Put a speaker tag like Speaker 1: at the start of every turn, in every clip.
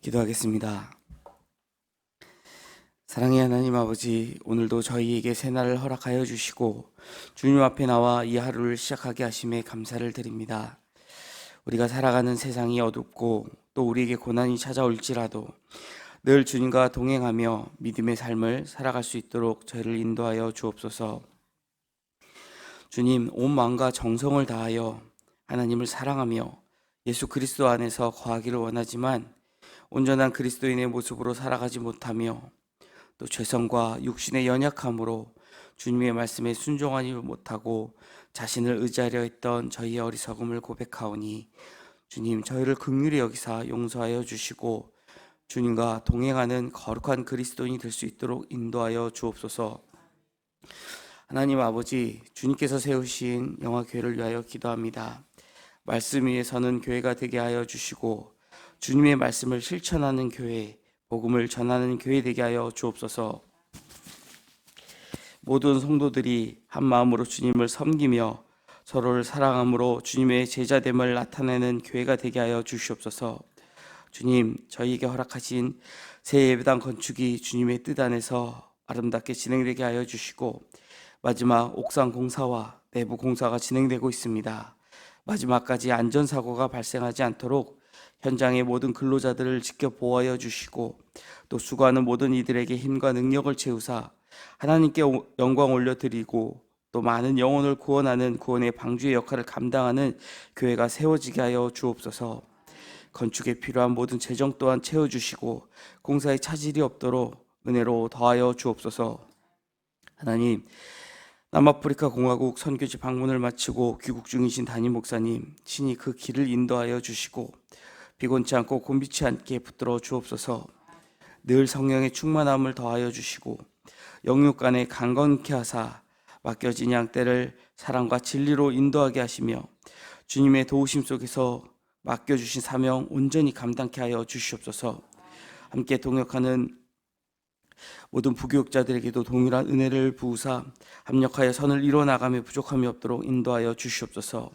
Speaker 1: 기도하겠습니다. 사랑의 하나님 아버지, 오늘도 저희에게 새날을 허락하여 주시고 주님 앞에 나와 이 하루를 시작하게 하심에 감사를 드립니다. 우리가 살아가는 세상이 어둡고 또 우리에게 고난이 찾아올지라도 늘 주님과 동행하며 믿음의 삶을 살아갈 수 있도록 저희를 인도하여 주옵소서. 주님, 온 마음과 정성을 다하여 하나님을 사랑하며 예수 그리스도 안에서 거하기를 원하지만 온전한 그리스도인의 모습으로 살아가지 못하며 또 죄성과 육신의 연약함으로 주님의 말씀에 순종하지 못하고 자신을 의지하려 했던 저희의 어리석음을 고백하오니 주님, 저희를 긍휼히 여기사 용서하여 주시고 주님과 동행하는 거룩한 그리스도인이 될 수 있도록 인도하여 주옵소서. 하나님 아버지, 주님께서 세우신 영화교회를 위하여 기도합니다. 말씀 위에 서는 교회가 되게 하여 주시고 주님의 말씀을 실천하는 교회, 복음을 전하는 교회 되게 하여 주옵소서. 모든 성도들이 한 마음으로 주님을 섬기며 서로를 사랑함으로 주님의 제자됨을 나타내는 교회가 되게 하여 주시옵소서. 주님, 저희에게 허락하신 새 예배당 건축이 주님의 뜻 안에서 아름답게 진행되게 하여 주시고 마지막 옥상 공사와 내부 공사가 진행되고 있습니다. 마지막까지 안전사고가 발생하지 않도록 현장의 모든 근로자들을 지켜 보호하여 주시고 또 수고하는 모든 이들에게 힘과 능력을 채우사 하나님께 영광 올려드리고 또 많은 영혼을 구원하는 구원의 방주의 역할을 감당하는 교회가 세워지게 하여 주옵소서. 건축에 필요한 모든 재정 또한 채워주시고 공사에 차질이 없도록 은혜로 더하여 주옵소서. 하나님, 남아프리카 공화국 선교지 방문을 마치고 귀국 중이신 담임 목사님 친히 그 길을 인도하여 주시고 비곤치 않고 곤비치 않게 붙들어 주옵소서. 늘 성령의 충만함을 더하여 주시고 영육 간에 강건케 하사 맡겨진 양떼를 사랑과 진리로 인도하게 하시며 주님의 도우심 속에서 맡겨주신 사명 온전히 감당케 하여 주시옵소서. 함께 동역하는 모든 부교육자들에게도 동일한 은혜를 부으사 합력하여 선을 이뤄나가며 부족함이 없도록 인도하여 주시옵소서.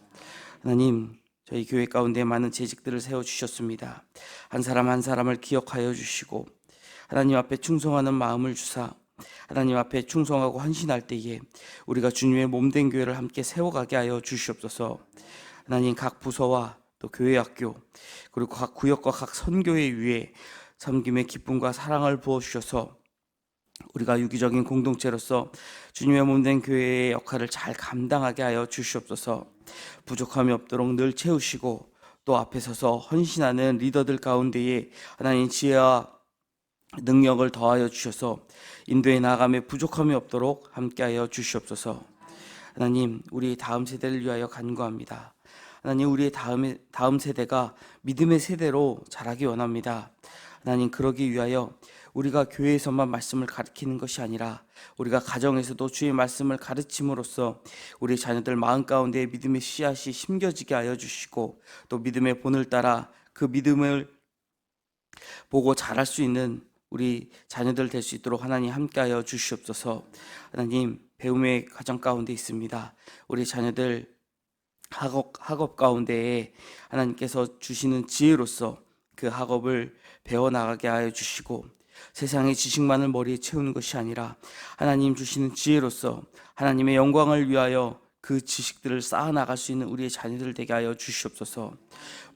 Speaker 1: 하나님, 저희 교회 가운데 많은 재직들을 세워주셨습니다. 한 사람 한 사람을 기억하여 주시고 하나님 앞에 충성하는 마음을 주사 하나님 앞에 충성하고 헌신할 때에 우리가 주님의 몸된 교회를 함께 세워가게 하여 주시옵소서. 하나님, 각 부서와 또 교회 학교 그리고 각 구역과 각 선교회 위에 섬김의 기쁨과 사랑을 부어주셔서 우리가 유기적인 공동체로서 주님의 몸된 교회의 역할을 잘 감당하게 하여 주시옵소서. 부족함이 없도록 늘 채우시고 또 앞에 서서 헌신하는 리더들 가운데에 하나님 지혜와 능력을 더하여 주셔서 인도에 나아감에 부족함이 없도록 함께하여 주시옵소서. 하나님, 우리 다음 세대를 위하여 간구합니다. 하나님, 우리의 다음 세대가 믿음의 세대로 자라기 원합니다. 하나님, 그러기 위하여 우리가 교회에서만 말씀을 가르치는 것이 아니라 우리가 가정에서도 주의 말씀을 가르침으로써 우리 자녀들 마음 가운데 믿음의 씨앗이 심겨지게 하여 주시고 또 믿음의 본을 따라 그 믿음을 보고 자랄 수 있는 우리 자녀들 될 수 있도록 하나님 함께하여 주시옵소서. 하나님, 배움의 과정 가운데 있습니다. 우리 자녀들 학업 가운데에 하나님께서 주시는 지혜로서 그 학업을 배워나가게 하여 주시고 세상의 지식만을 머리에 채우는 것이 아니라 하나님 주시는 지혜로서 하나님의 영광을 위하여 그 지식들을 쌓아나갈 수 있는 우리의 자녀들 되게 하여 주시옵소서.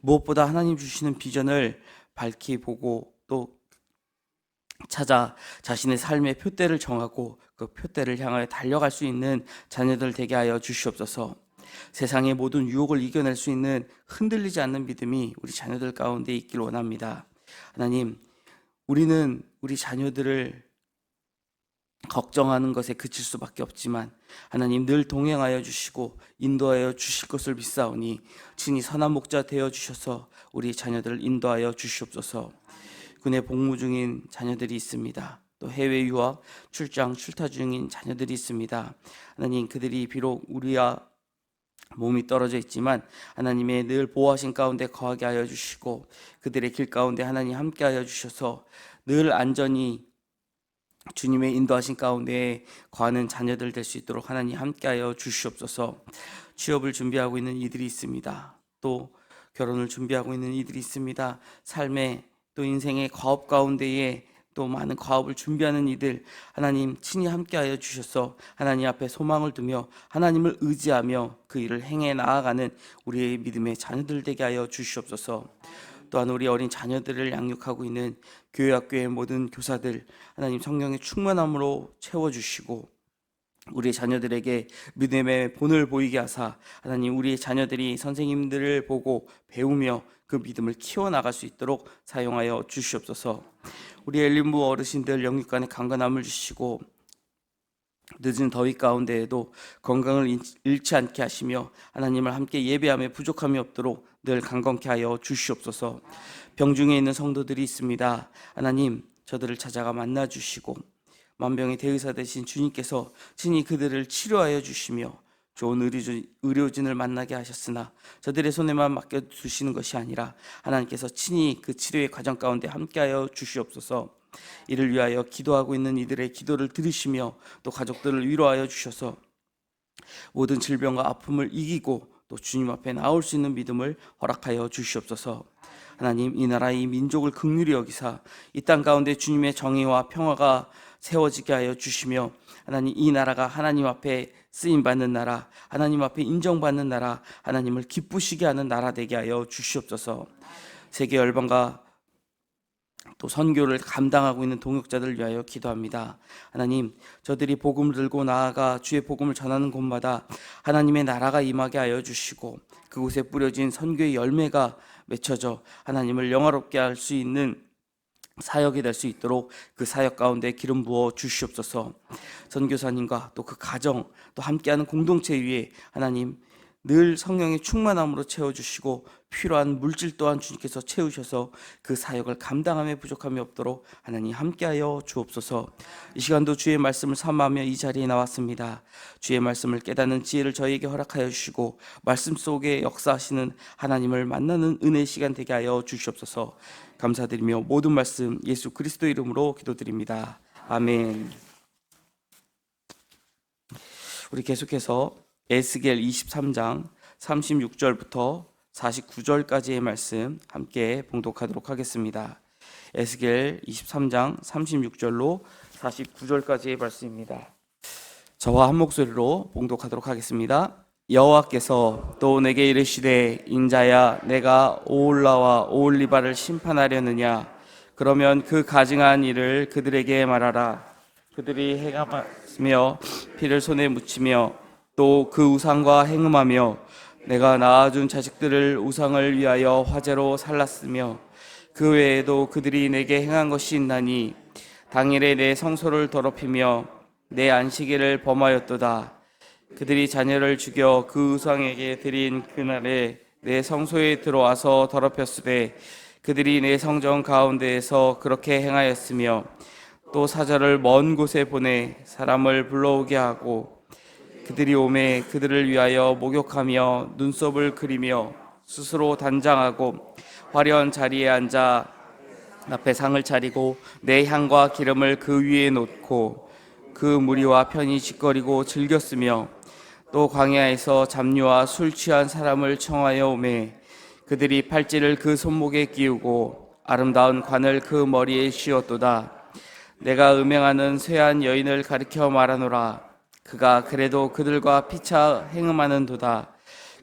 Speaker 1: 무엇보다 하나님 주시는 비전을 밝히 보고 또 찾아 자신의 삶의 표대를 정하고 그 표대를 향하여 달려갈 수 있는 자녀들 되게 하여 주시옵소서. 세상의 모든 유혹을 이겨낼 수 있는 흔들리지 않는 믿음이 우리 자녀들 가운데 있길 원합니다. 하나님, 우리는 우리 자녀들을 걱정하는 것에 그칠 수밖에 없지만 하나님 늘 동행하여 주시고 인도하여 주실 것을 믿사오니 친히 선한 목자 되어 주셔서 우리 자녀들을 인도하여 주시옵소서. 군에 복무 중인 자녀들이 있습니다. 또 해외 유학, 출장, 출타 중인 자녀들이 있습니다. 하나님, 그들이 비록 우리와 몸이 떨어져 있지만 하나님의 늘 보호하신 가운데 거하게 하여 주시고 그들의 길 가운데 하나님 함께 하여 주셔서 늘 안전히 주님의 인도하신 가운데 거하는 자녀들 될 수 있도록 하나님 함께 하여 주시옵소서. 취업을 준비하고 있는 이들이 있습니다. 또 결혼을 준비하고 있는 이들이 있습니다. 삶의 또 인생의 과업 가운데에 또 많은 과업을 준비하는 이들 하나님 친히 함께하여 주셔서 하나님 앞에 소망을 두며 하나님을 의지하며 그 일을 행해 나아가는 우리의 믿음의 자녀들 되게 하여 주시옵소서. 또한 우리 어린 자녀들을 양육하고 있는 교회 학교의 모든 교사들 하나님 성령의 충만함으로 채워주시고 우리 자녀들에게 믿음의 본을 보이게 하사 하나님 우리의 자녀들이 선생님들을 보고 배우며 그 믿음을 키워나갈 수 있도록 사용하여 주시옵소서. 우리 엘린부 어르신들 영육간에 강건함을 주시고 늦은 더위 가운데에도 건강을 잃지 않게 하시며 하나님을 함께 예배함에 부족함이 없도록 늘 강건케 하여 주시옵소서. 병중에 있는 성도들이 있습니다. 하나님 저들을 찾아가 만나 주시고 만병의 대의사 되신 주님께서 친히 그들을 치료하여 주시며 좋은 의료진을 만나게 하셨으나 저들의 손에만 맡겨두시는 것이 아니라 하나님께서 친히 그 치료의 과정 가운데 함께하여 주시옵소서. 이를 위하여 기도하고 있는 이들의 기도를 들으시며 또 가족들을 위로하여 주셔서 모든 질병과 아픔을 이기고 또 주님 앞에 나올 수 있는 믿음을 허락하여 주시옵소서. 하나님 이 나라 이 민족을 긍휼히 여기사 이 땅 가운데 주님의 정의와 평화가 세워지게 하여 주시며 하나님 이 나라가 하나님 앞에 쓰임받는 나라, 하나님 앞에 인정받는 나라, 하나님을 기쁘시게 하는 나라 되게 하여 주시옵소서. 세계 열방과 또 선교를 감당하고 있는 동역자들 위하여 기도합니다. 하나님 저들이 복음을 들고 나아가 주의 복음을 전하는 곳마다 하나님의 나라가 임하게 하여 주시고 그곳에 뿌려진 선교의 열매가 맺혀져 하나님을 영화롭게 할 수 있는 사역이 될 수 있도록 그 사역 가운데 기름 부어 주시옵소서. 선교사님과 또 그 가정 또 함께하는 공동체 위에 하나님 늘 성령의 충만함으로 채워주시고 필요한 물질 또한 주님께서 채우셔서 그 사역을 감당함에 부족함이 없도록 하나님 함께하여 주옵소서. 이 시간도 주의 말씀을 삼아하며 이 자리에 나왔습니다. 주의 말씀을 깨닫는 지혜를 저희에게 허락하여 주시고 말씀 속에 역사하시는 하나님을 만나는 은혜의 시간 되게 하여 주시옵소서. 감사드리며 모든 말씀 예수 그리스도 이름으로 기도드립니다. 아멘. 우리 계속해서 에스겔 23장 36절부터 49절까지의 말씀 함께 봉독하도록 하겠습니다. 에스겔 23장 36절로 49절까지의 말씀입니다. 저와 한 목소리로 봉독하도록 하겠습니다. 여호와께서 또 내게 이르시되 인자야 내가 오홀라와 오홀리바를 심판하려느냐 그러면 그 가증한 일을 그들에게 말하라. 그들이 행함하며 피를 손에 묻히며 또 그 우상과 행음하며 내가 낳아준 자식들을 우상을 위하여 화제로 살랐으며 그 외에도 그들이 내게 행한 것이 있나니 당일에 내 성소를 더럽히며 내 안식일을 범하였도다. 그들이 자녀를 죽여 그 우상에게 드린 그날에 내 성소에 들어와서 더럽혔으되 그들이 내 성전 가운데에서 그렇게 행하였으며 또 사자를 먼 곳에 보내 사람을 불러오게 하고 그들이 오매 그들을 위하여 목욕하며 눈썹을 그리며 스스로 단장하고 화려한 자리에 앉아 앞에 상을 차리고 내 향과 기름을 그 위에 놓고 그 무리와 편히 짓거리고 즐겼으며 또 광야에서 잡류와 술 취한 사람을 청하여 오매 그들이 팔찌를 그 손목에 끼우고 아름다운 관을 그 머리에 씌웠도다. 내가 음행하는 쇠한 여인을 가리켜 말하노라. 그가 그래도 그들과 피차 행음하는도다.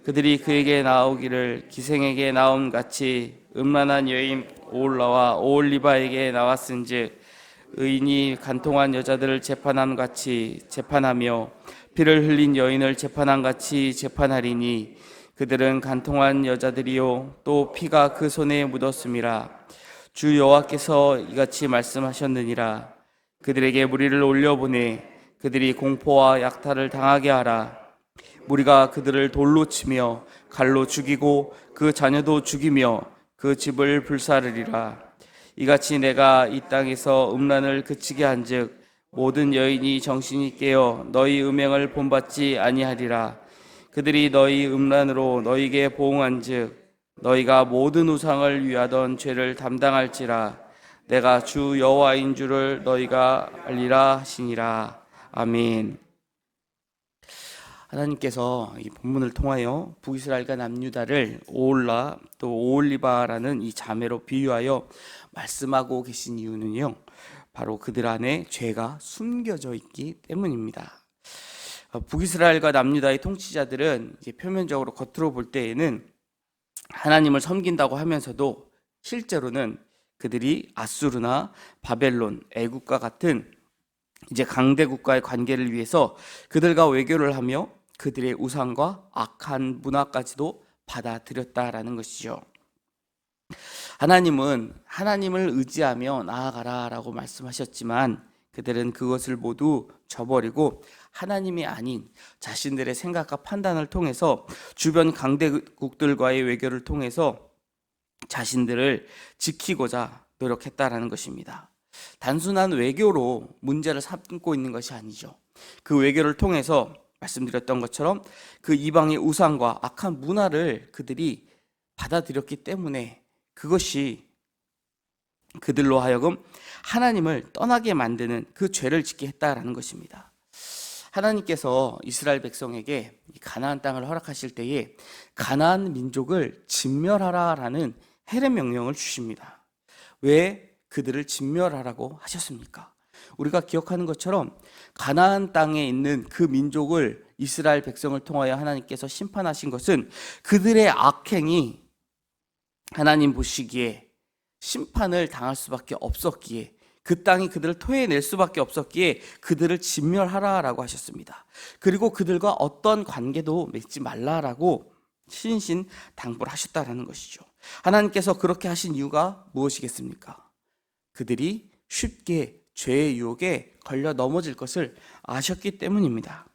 Speaker 1: 그들이 그에게 나오기를 기생에게 나옴 같이 음란한 여인 오홀라와 오홀리바에게 나왔은즉 의인이 간통한 여자들을 재판함 같이 재판하며 피를 흘린 여인을 재판함 같이 재판하리니 그들은 간통한 여자들이요 또 피가 그 손에 묻었음이라. 주 여호와께서 이같이 말씀하셨느니라. 그들에게 무리를 올려보내 그들이 공포와 약탈을 당하게 하라. 무리가 그들을 돌로 치며 칼로 죽이고 그 자녀도 죽이며 그 집을 불사르리라. 이같이 내가 이 땅에서 음란을 그치게 한즉 모든 여인이 정신이 깨어 너희 음행을 본받지 아니하리라. 그들이 너희 음란으로 너희에게 보응한즉 너희가 모든 우상을 위하던 죄를 담당할지라. 내가 주 여호와인 줄을 너희가 알리라 하시니라. 아멘. 하나님께서 이 본문을 통하여 북이스라엘과 남유다를 오홀라 또 오홀리바라는 이 자매로 비유하여 말씀하고 계신 이유는요, 바로 그들 안에 죄가 숨겨져 있기 때문입니다. 북이스라엘과 남유다의 통치자들은 이제 표면적으로 겉으로 볼 때에는 하나님을 섬긴다고 하면서도 실제로는 그들이 아수르나 바벨론, 애국과 같은 이제 강대국과의 관계를 위해서 그들과 외교를 하며 그들의 우상과 악한 문화까지도 받아들였다라는 것이죠. 하나님은 하나님을 의지하며 나아가라라고 말씀하셨지만 그들은 그것을 모두 저버리고 하나님이 아닌 자신들의 생각과 판단을 통해서 주변 강대국들과의 외교를 통해서 자신들을 지키고자 노력했다라는 것입니다. 단순한 외교로 문제를 삼고 있는 것이 아니죠. 그 외교를 통해서 말씀드렸던 것처럼 그 이방의 우상과 악한 문화를 그들이 받아들였기 때문에 그것이 그들로 하여금 하나님을 떠나게 만드는 그 죄를 짓게 했다라는 것입니다. 하나님께서 이스라엘 백성에게 가나안 땅을 허락하실 때에 가나안 민족을 진멸하라라는 해례 명령을 주십니다. 왜 그들을 진멸하라고 하셨습니까? 우리가 기억하는 것처럼 가나안 땅에 있는 그 민족을 이스라엘 백성을 통하여 하나님께서 심판하신 것은 그들의 악행이 하나님 보시기에 심판을 당할 수밖에 없었기에, 그 땅이 그들을 토해낼 수밖에 없었기에 그들을 진멸하라라고 하셨습니다. 그리고 그들과 어떤 관계도 맺지 말라라고 신신당부를 하셨다라는 것이죠. 하나님께서 그렇게 하신 이유가 무엇이겠습니까? 그들이 쉽게 죄의 유혹에 걸려 넘어질 것을 아셨기 때문입니다.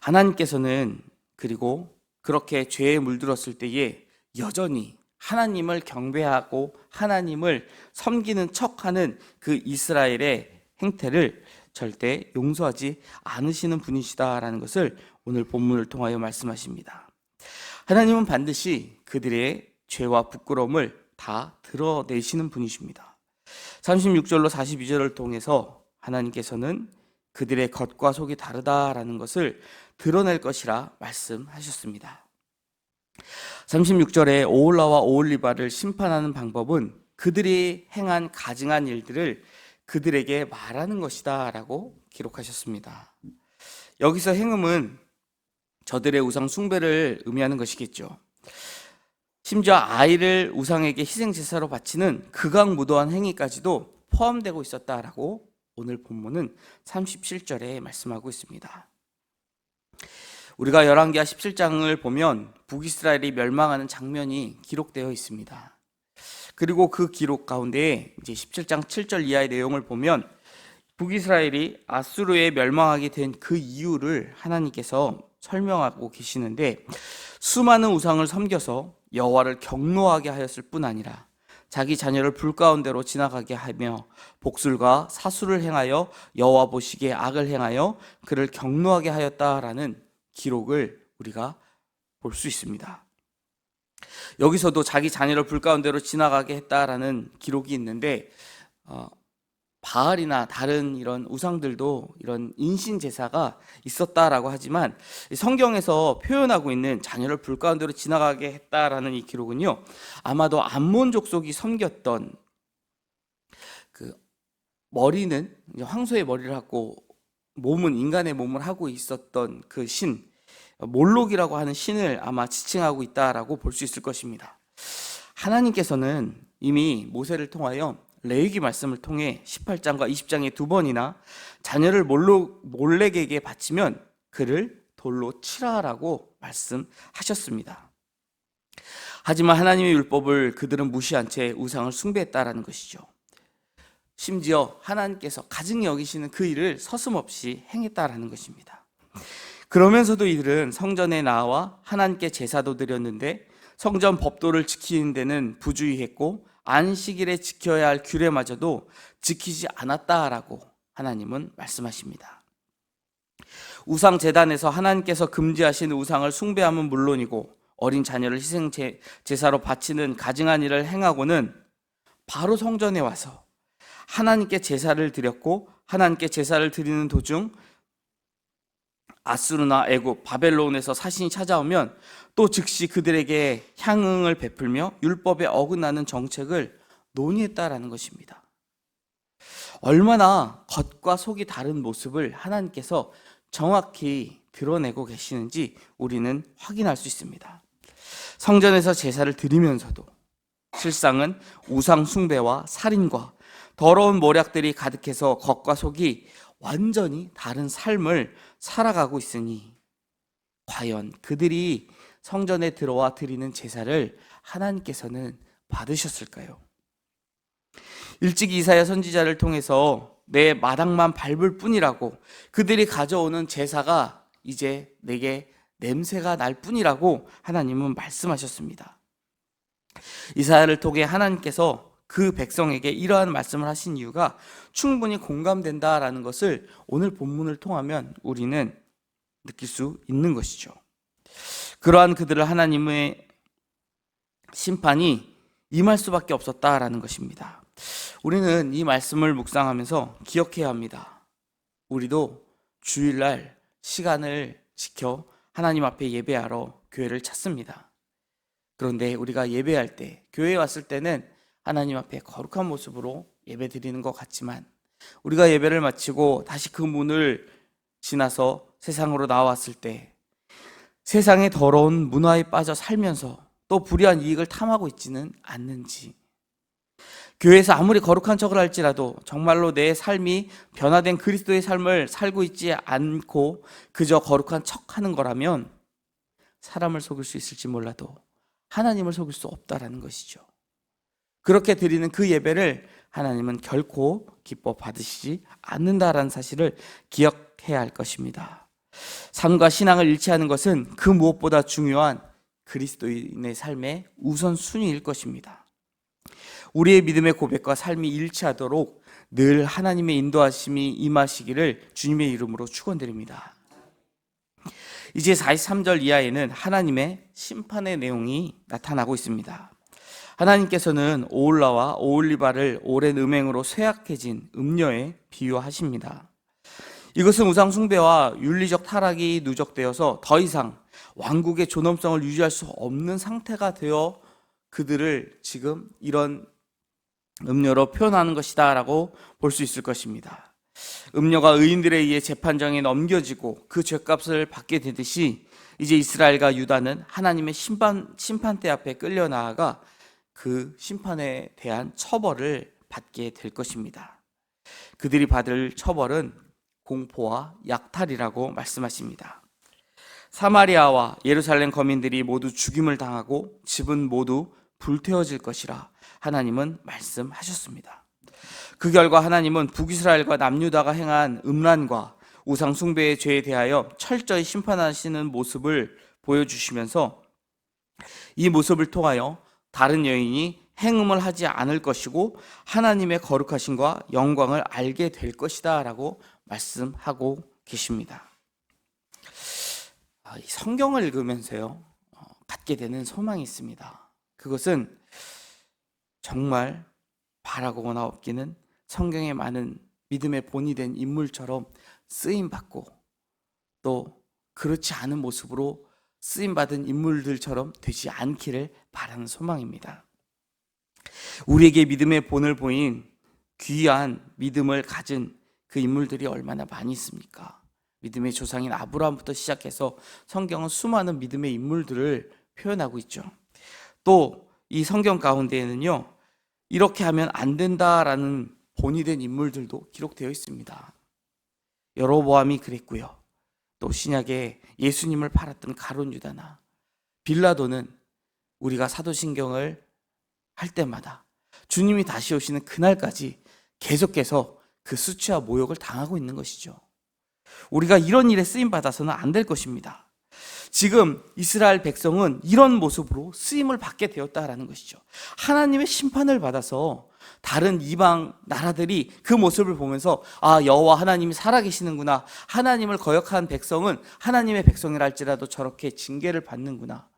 Speaker 1: 하나님께서는 그리고 그렇게 죄에 물들었을 때에 여전히 하나님을 경배하고 하나님을 섬기는 척하는 그 이스라엘의 행태를 절대 용서하지 않으시는 분이시다라는 것을 오늘 본문을 통하여 말씀하십니다. 하나님은 반드시 그들의 죄와 부끄러움을 다 드러내시는 분이십니다. 36절로 42절을 통해서 하나님께서는 그들의 겉과 속이 다르다라는 것을 드러낼 것이라 말씀하셨습니다. 36절에 오홀라와 오홀리바를 심판하는 방법은 그들이 행한 가증한 일들을 그들에게 말하는 것이다 라고 기록하셨습니다. 여기서 행음은 저들의 우상 숭배를 의미하는 것이겠죠. 심지어 아이를 우상에게 희생제사로 바치는 극악무도한 행위까지도 포함되고 있었다라고 오늘 본문은 37절에 말씀하고 있습니다. 우리가 열왕기하 17장을 보면 북이스라엘이 멸망하는 장면이 기록되어 있습니다. 그리고 그 기록 가운데 이제 17장 7절 이하의 내용을 보면 북이스라엘이 아수르에 멸망하게 된 그 이유를 하나님께서 설명하고 계시는데, 수많은 우상을 섬겨서 여호와를 경노하게 하였을 뿐 아니라 자기 자녀를 불 가운데로 지나가게 하며 복술과 사수를 행하여 여호와 보시기에 악을 행하여 그를 경노하게 하였다라는 기록을 우리가 볼 수 있습니다. 여기서도 자기 자녀를 불 가운데로 지나가게 했다라는 기록이 있는데, 바알이나 다른 이런 우상들도 이런 인신 제사가 있었다라고 하지만 성경에서 표현하고 있는 자녀를 불 가운데로 지나가게 했다라는 이 기록은요, 아마도 암몬 족속이 섬겼던 그 머리는 황소의 머리를 하고 몸은 인간의 몸을 하고 있었던 그 신, 몰록이라고 하는 신을 아마 지칭하고 있다라고 볼 수 있을 것입니다. 하나님께서는 이미 모세를 통하여 레위기 말씀을 통해 18장과 20장에 두 번이나 자녀를 몰렉에게 바치면 그를 돌로 치라라고 말씀하셨습니다. 하지만 하나님의 율법을 그들은 무시한 채 우상을 숭배했다라는 것이죠. 심지어 하나님께서 가증히 여기시는 그 일을 서슴없이 행했다라는 것입니다. 그러면서도 이들은 성전에 나와 하나님께 제사도 드렸는데 성전 법도를 지키는 데는 부주의했고 안식일에 지켜야 할 규례마저도 지키지 않았다라고 하나님은 말씀하십니다. 우상 제단에서 하나님께서 금지하신 우상을 숭배함은 물론이고 어린 자녀를 희생 제사로 바치는 가증한 일을 행하고는 바로 성전에 와서 하나님께 제사를 드렸고, 하나님께 제사를 드리는 도중 아수르나 애굽, 바벨론에서 사신이 찾아오면 또 즉시 그들에게 향응을 베풀며 율법에 어긋나는 정책을 논의했다라는 것입니다. 얼마나 겉과 속이 다른 모습을 하나님께서 정확히 드러내고 계시는지 우리는 확인할 수 있습니다. 성전에서 제사를 드리면서도 실상은 우상 숭배와 살인과 더러운 모략들이 가득해서 겉과 속이 완전히 다른 삶을 살아가고 있으니 과연 그들이 성전에 들어와 드리는 제사를 하나님께서는 받으셨을까요? 일찍 이사야 선지자를 통해서 내 마당만 밟을 뿐이라고, 그들이 가져오는 제사가 이제 내게 냄새가 날 뿐이라고 하나님은 말씀하셨습니다. 이사야를 통해 하나님께서 그 백성에게 이러한 말씀을 하신 이유가 충분히 공감된다라는 것을 오늘 본문을 통하면 우리는 느낄 수 있는 것이죠. 그러한 그들을 하나님의 심판이 임할 수밖에 없었다라는 것입니다. 우리는 이 말씀을 묵상하면서 기억해야 합니다. 우리도 주일날 시간을 지켜 하나님 앞에 예배하러 교회를 찾습니다. 그런데 우리가 예배할 때, 교회에 왔을 때는 하나님 앞에 거룩한 모습으로 예배 드리는 것 같지만, 우리가 예배를 마치고 다시 그 문을 지나서 세상으로 나왔을 때 세상의 더러운 문화에 빠져 살면서 또 불의한 이익을 탐하고 있지는 않는지, 교회에서 아무리 거룩한 척을 할지라도 정말로 내 삶이 변화된 그리스도의 삶을 살고 있지 않고 그저 거룩한 척하는 거라면 사람을 속일 수 있을지 몰라도 하나님을 속일 수 없다라는 것이죠. 그렇게 드리는 그 예배를 하나님은 결코 기뻐 받으시지 않는다라는 사실을 기억해야 할 것입니다. 삶과 신앙을 일치하는 것은 그 무엇보다 중요한 그리스도인의 삶의 우선순위일 것입니다. 우리의 믿음의 고백과 삶이 일치하도록 늘 하나님의 인도하심이 임하시기를 주님의 이름으로 축원드립니다. 이제 43절 이하에는 하나님의 심판의 내용이 나타나고 있습니다. 하나님께서는 오올라와 오올리바를 오랜 음행으로 쇠약해진 음녀에 비유하십니다. 이것은 우상 숭배와 윤리적 타락이 누적되어서 더 이상 왕국의 존엄성을 유지할 수 없는 상태가 되어 그들을 지금 이런 음녀로 표현하는 것이다 라고 볼 수 있을 것입니다. 음녀가 의인들에 의해 재판정에 넘겨지고 그 죄값을 받게 되듯이 이제 이스라엘과 유다는 하나님의 심판대 앞에 끌려 나아가 그 심판에 대한 처벌을 받게 될 것입니다. 그들이 받을 처벌은 공포와 약탈이라고 말씀하십니다. 사마리아와 예루살렘 거민들이 모두 죽임을 당하고 집은 모두 불태워질 것이라 하나님은 말씀하셨습니다. 그 결과 하나님은 북이스라엘과 남유다가 행한 음란과 우상 숭배의 죄에 대하여 철저히 심판하시는 모습을 보여주시면서 이 모습을 통하여 다른 여인이 행음을 하지 않을 것이고 하나님의 거룩하심과 영광을 알게 될 것이다 라고 말씀하고 계십니다. 성경을 읽으면서요 갖게 되는 소망이 있습니다. 그것은 정말 바라고나 없기는 성경에 많은 믿음의 본이 된 인물처럼 쓰임받고 또 그렇지 않은 모습으로 쓰임받은 인물들처럼 되지 않기를 바라는 소망입니다. 우리에게 믿음의 본을 보인 귀한 믿음을 가진 그 인물들이 얼마나 많이 있습니까? 믿음의 조상인 아브라함부터 시작해서 성경은 수많은 믿음의 인물들을 표현하고 있죠. 또 이 성경 가운데에는요 이렇게 하면 안 된다라는 본이 된 인물들도 기록되어 있습니다. 여로보암이 그랬고요. 또 신약에 예수님을 팔았던 가룟 유다나 빌라도는 우리가 사도신경을 할 때마다 주님이 다시 오시는 그날까지 계속해서 그 수치와 모욕을 당하고 있는 것이죠. 우리가 이런 일에 쓰임받아서는 안 될 것입니다. 지금 이스라엘 백성은 이런 모습으로 쓰임을 받게 되었다라는 것이죠. 하나님의 심판을 받아서 다른 이방 나라들이 그 모습을 보면서 아, 여호와 하나님이 살아계시는구나, 하나님을 거역한 백성은 하나님의 백성이라 할지라도 저렇게 징계를 받는구나,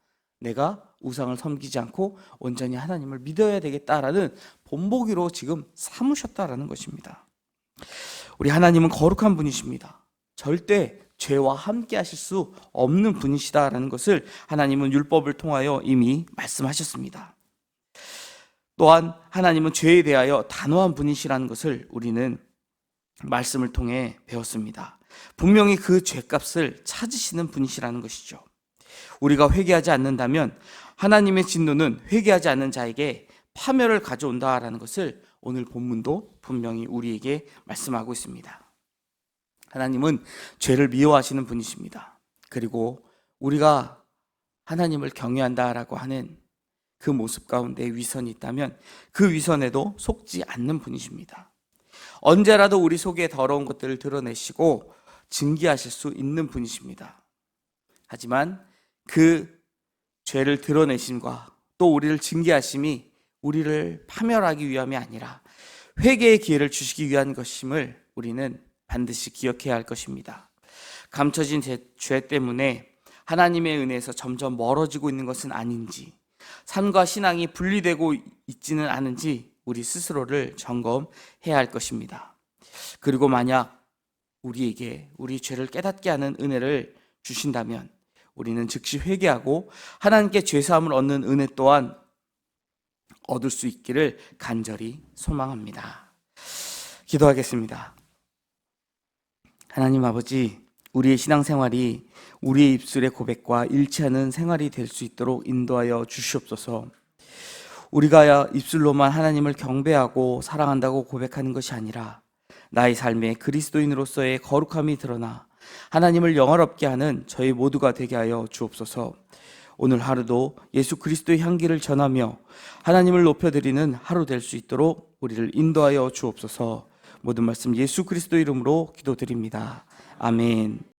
Speaker 1: 내가 우상을 섬기지 않고 온전히 하나님을 믿어야 되겠다라는 본보기로 지금 삼으셨다라는 것입니다. 우리 하나님은 거룩한 분이십니다. 절대 죄와 함께 하실 수 없는 분이시다라는 것을 하나님은 율법을 통하여 이미 말씀하셨습니다. 또한 하나님은 죄에 대하여 단호한 분이시라는 것을 우리는 말씀을 통해 배웠습니다. 분명히 그 죄값을 찾으시는 분이시라는 것이죠. 우리가 회개하지 않는다면 하나님의 진노는 회개하지 않는 자에게 파멸을 가져온다라는 것을 오늘 본문도 분명히 우리에게 말씀하고 있습니다. 하나님은 죄를 미워하시는 분이십니다. 그리고 우리가 하나님을 경외한다라고 하는 그 모습 가운데 위선이 있다면 그 위선에도 속지 않는 분이십니다. 언제라도 우리 속에 더러운 것들을 드러내시고 징계하실 수 있는 분이십니다. 하지만 그 죄를 드러내심과 또 우리를 징계하심이 우리를 파멸하기 위함이 아니라 회개의 기회를 주시기 위한 것임을 우리는 반드시 기억해야 할 것입니다. 감춰진 죄 때문에 하나님의 은혜에서 점점 멀어지고 있는 것은 아닌지, 삶과 신앙이 분리되고 있지는 않은지 우리 스스로를 점검해야 할 것입니다. 그리고 만약 우리에게 우리 죄를 깨닫게 하는 은혜를 주신다면 우리는 즉시 회개하고 하나님께 죄사함을 얻는 은혜 또한 얻을 수 있기를 간절히 소망합니다. 기도하겠습니다. 하나님 아버지, 우리의 신앙생활이 우리의 입술의 고백과 일치하는 생활이 될 수 있도록 인도하여 주시옵소서. 우리가 입술로만 하나님을 경배하고 사랑한다고 고백하는 것이 아니라 나의 삶에 그리스도인으로서의 거룩함이 드러나 하나님을 영화롭게 하는 저희 모두가 되게 하여 주옵소서. 오늘 하루도 예수 그리스도의 향기를 전하며 하나님을 높여드리는 하루 될 수 있도록 우리를 인도하여 주옵소서. 모든 말씀 예수 그리스도 이름으로 기도드립니다. 아멘.